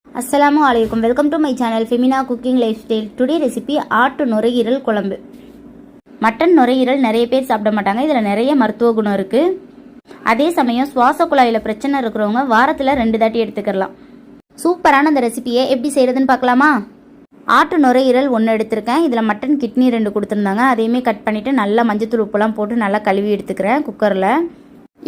அஸ்ஸலாமு அலைக்கும். Welcome to my channel Femina cooking life style. Today recipe ஆட்டு நுரையீரல் குழம்பு. மட்டன் நுரையீரல் நிறைய பேர் சாப்பிட மாட்டாங்க. இதில் நிறைய மருத்துவ குணம் இருக்குது. அதே சமயம் சுவாச குழாயில் பிரச்சனை இருக்கிறவங்க வாரத்தில் 2 தாட்டி எடுத்துக்கலாம். சூப்பரான இந்த ரெசிபியை எப்படி செய்கிறதுன்னு பார்க்கலாமா? ஆட்டு நுரையீரல் 1 எடுத்திருக்கேன். இதில் மட்டன் கிட்னி 2 கொடுத்துருந்தாங்க. அதையுமே கட் பண்ணிவிட்டு நல்லா மஞ்சத்தூள் உப்புலாம் போட்டு நல்லா கழுவி எடுத்துக்கிறேன் குக்கரில்.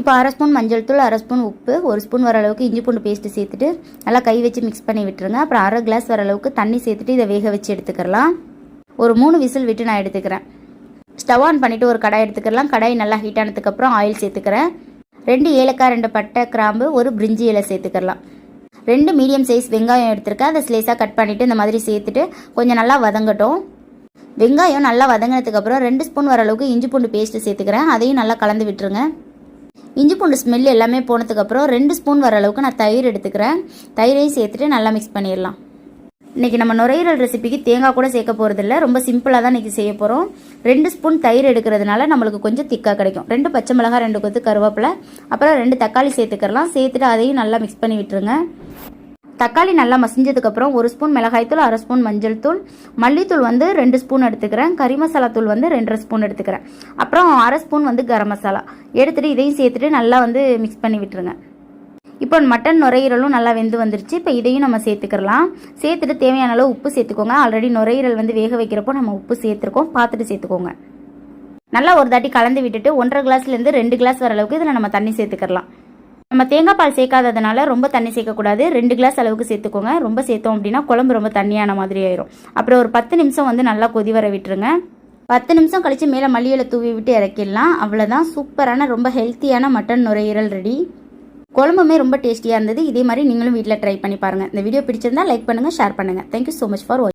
இப்போ 1/2 ஸ்பூன் மஞ்சள் தூள், 1/2 ஸ்பூன் உப்பு, 1 ஸ்பூன் வர அளவுக்கு இஞ்சி பூண்டு பேஸ்ட்டு சேர்த்துட்டு நல்லா கை வச்சு மிக்ஸ் பண்ணி விட்டுருங்க. அப்புறம் 1/2 கிளாஸ் வர அளவுக்கு தண்ணி சேர்த்துட்டு இதை வேக வச்சு எடுத்துக்கலாம். ஒரு 3 விசில் விட்டு நான் எடுத்துக்கிறேன். ஸ்டவ் ஆன் பண்ணிவிட்டு ஒரு கடாய் எடுத்துக்கலாம். கடாய் நல்லா ஹீட் ஆனதுக்கப்புறம் ஆயில் சேர்த்துக்கிறேன். 2 ஏலக்காய், 2 பட்டை கிராம்பு, 1 பிரிஞ்சி இலை சேர்த்துக்கலாம். 2 மீடியம் சைஸ் வெங்காயம் எடுத்துருக்கேன். அதை ஸ்லைஸாக கட் பண்ணிவிட்டு இந்த மாதிரி சேர்த்துட்டு கொஞ்சம் நல்லா வதங்கட்டும். வெங்காயம் நல்லா வதங்கினதுக்கப்புறம் 2 ஸ்பூன் வர அளவுக்கு இஞ்சி பூண்டு பேஸ்ட்டு சேர்த்துக்கிறேன். அதையும் நல்லா கலந்து விட்டுருங்க. இஞ்சி பூண்டு ஸ்மெல் எல்லாமே போனதுக்கப்புறம் 2 ஸ்பூன் வர அளவுக்கு நான் தயிர் எடுத்துக்கிறேன். தயிரையும் சேர்த்துட்டு நல்லா மிக்ஸ் பண்ணிடலாம். இன்றைக்கி நம்ம நுரையீரல் ரெசிபிக்கு தேங்காய் கூட சேர்க்க போகிறதில்ல. ரொம்ப சிம்பிளாக தான் இன்றைக்கி செய்ய போகிறோம். 2 ஸ்பூன் தயிர் எடுக்கிறதுனால நம்மளுக்கு கொஞ்சம் திக்காக கிடைக்கும். 2 பச்சை மிளகாய், 2 கொத்து கருவேப்பிலை, அப்புறம் 2 தக்காளி சேர்த்துக்கலாம். சேர்த்துட்டு அதையும் நல்லா மிக்ஸ் பண்ணி விட்டுருங்க. தக்காளி நல்லா மசிஞ்சதுக்கப்புறம் 1 ஸ்பூன் மிளகாய்த்தூள், 1/2 ஸ்பூன் மஞ்சள் தூள், மல்லித்தூள் 2 ஸ்பூன் எடுத்துக்கிறேன். கறி மசாலா தூள் 2.5 ஸ்பூன் எடுத்துக்கிறேன். அப்புறம் 1/2 ஸ்பூன் கரம் மசாலா எடுத்துகிட்டு இதையும் சேர்த்துட்டு நல்லா மிக்ஸ் பண்ணி விட்டுருங்க. இப்போ மட்டன் நுரையீரலும் நல்லா வெந்து வந்துருச்சு. இப்போ இதையும் நம்ம சேர்த்துக்கலாம். சேர்த்துட்டு தேவையான அளவு உப்பு சேர்த்துக்கோங்க. ஆல்ரெடி நுரையீரல் வேக வைக்கிறப்போ நம்ம உப்பு சேர்த்துருக்கோம், பார்த்துட்டு சேர்த்துக்கோங்க. நல்லா ஒரு தாட்டி கலந்து விட்டுட்டு 1.5 கிளாஸ்லேருந்து 2 கிளாஸ் வர அளவுக்கு இதில் நம்ம தண்ணி சேர்த்துக்கலாம். நம்ம தேங்காய் பால் சேர்க்காததுனால ரொம்ப தண்ணி சேர்க்கக்கூடாது. 2 கிளாஸ் அளவுக்கு சேர்த்துக்கோங்க. ரொம்ப சேர்த்தோம் அப்படின்னா குழம்பு ரொம்ப தண்ணியான மாதிரி ஆயிரும். அப்புறம் ஒரு 10 நிமிஷம் நல்லா கொதி வர விட்டுருங்க. 10 நிமிஷம் கழித்து மேலே மல்லியில தூவி விட்டு இறக்கிடலாம். அவ்வளோதான், சூப்பரான ரொம்ப ஹெல்த்தியான மட்டன் நுரையீரல் ரெடி. குழம்புமே ரொம்ப டேஸ்டியாக இருந்தது. இதே மாதிரி நீங்களும் வீட்டில் ட்ரை பண்ணி பாருங்கள். இந்த வீடியோ பிடிச்சிருந்தா லைக் பண்ணுங்கள், ஷேர் பண்ணுங்கள். தேங்க்யூ ஸோ மச் ஃபார் வாட்சிங்.